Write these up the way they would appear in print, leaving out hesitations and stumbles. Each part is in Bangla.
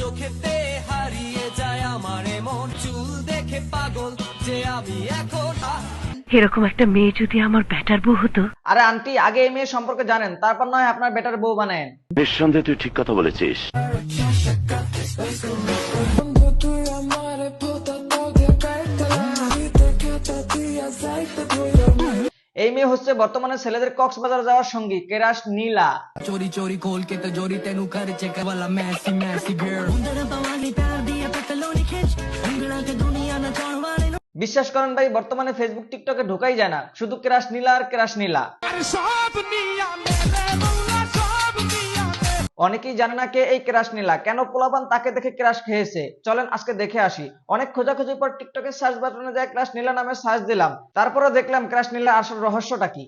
চোখেতে হারিয়ে যায় আমার মন, চুল দেখে পাগল যে আমি এখন। এরকম একটা মেয়ে যদি আমার ব্যাটার বউ হতো। আরে আন্টি, আগে এই মেয়ে সম্পর্কে জানেন, তারপর নয় আপনার বেটার বউ বানায়েন। নিঃসন্দেহে তুই ঠিক কথা বলেছিস। এই মেয়ে হচ্ছে বর্তমানে ছেলেদের কক্সবাজার যাওয়ার সঙ্গী কেরাস নীলা। चोरी चोरी खोल के तो जोरी तेनू कर चेक वाला मैसी मैसी गर्ल। বিশ্বাস করেন ভাই, বর্তমানে ফেসবুক টিকটকে ঢোকাই যায় না, শুধু কেরাস নীলা আর কেরাস নীলা। অনেকেই জানে না কে এই ক্রাশ নীলা, কেন পোলাপান তাকে দেখে ক্রাশ খেয়েছে। চলেন আজকে দেখে আসি। অনেক খোঁজাখুঁজির পর টিকটকের সার্চ বাটনে যায় ক্রাশ নীলা নামে সার্চ দিলাম, তারপরে দেখলাম ক্রাশ নীলা আসল রহস্যটা কি।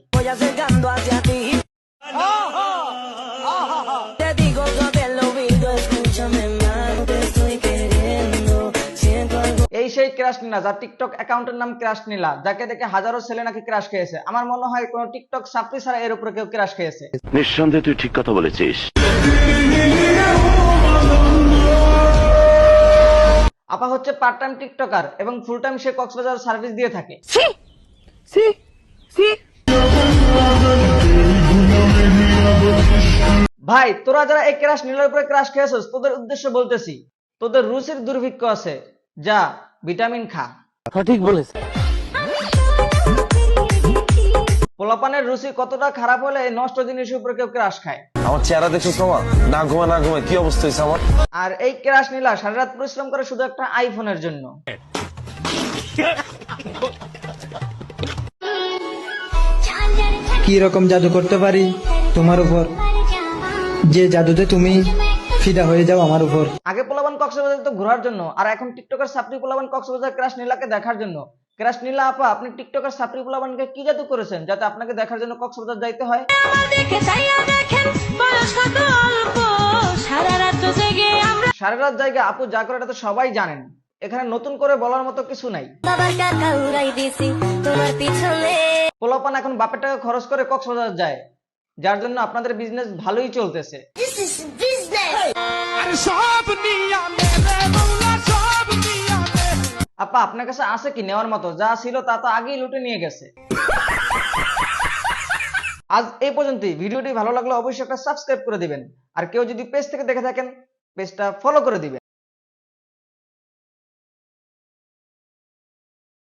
এই সেই ক্রাশ নীলা যার টিকটক অ্যাকাউন্টের নাম ক্রাশ নীলা, যাকে দেখে হাজারো ছেলে নাকি ক্রাশ খেয়েছে। আমার মনে হয় কোন টিকটক সাপ্লি ছাড়া এর উপরে কেউ ক্রাশ খেয়েছে। নিঃসন্দেহে তুই ঠিক কথা বলেছিস। আপা হচ্ছে পার্ট টাইম টিকটকার এবং ফুল টাইম সে কক্সবাজার সার্ভিস দিয়ে থাকে। ভাই, তোরা যারা এই ক্রাশ নীলার উপরে ক্রাশ খেয়েছিস, তোদের উদ্দেশ্য বলতেছি, তোদের রুচির দুর্ভিক্ষ আছে, যা ভিটামিন খা। সঠিক বলেছে। পোলাপানের রুচি কতটা খারাপ হলে এই নষ্ট জিনিসের উপরে কেউ ক্রাশ খায়। আমার চেহারা দেখছো তোমা, না ঘুমা কি অবস্থা হয়েছে আমার। আর এই ক্রাশ নীলা সারা রাত পরিশ্রম করে শুধু একটা আইফোনের জন্য। কি রকম জাদু করতে পারি তোমার উপর, যে জাদুতে তুমি ফিদা হয়ে যাও আমার উপর। আগে পোলাপান কক্সবাজার তো ঘোরার জন্য, আর এখন টিকটকার সাপ্রি পোলাপান কক্সবাজার ক্রাশ নীলাকে দেখার জন্য। ক্রাশ নীলা আপা, আপনি টিকটকার সাপ্রি পোলাপানকে কি জাদু করেছেন যাতে আপনাকে দেখার জন্য কক্সবাজার যাইতে হয়? সারা রাত জায়গা আপু যা করে এটা তো সবাই জানেন, এখানে নতুন করে বলার মতো কিছু নাই। পোলাপান এখন বাপের টাকা খরচ করে কক্সবাজার যায়, যার জন্য আপনাদের বিজনেস ভালোই চলতেছে। আপা, আপনার কাছে আছে কি নেওয়ার মতো? যা ছিল তা তো আগেই লুটে নিয়ে গেছে। আজ এই পর্যন্তই। ভিডিওটি ভালো লাগলে অবশ্যই একটা সাবস্ক্রাইব করে দিবেন, আর কেউ যদি পেজ থেকে দেখে থাকেন পেজটা ফলো করে দিবেন।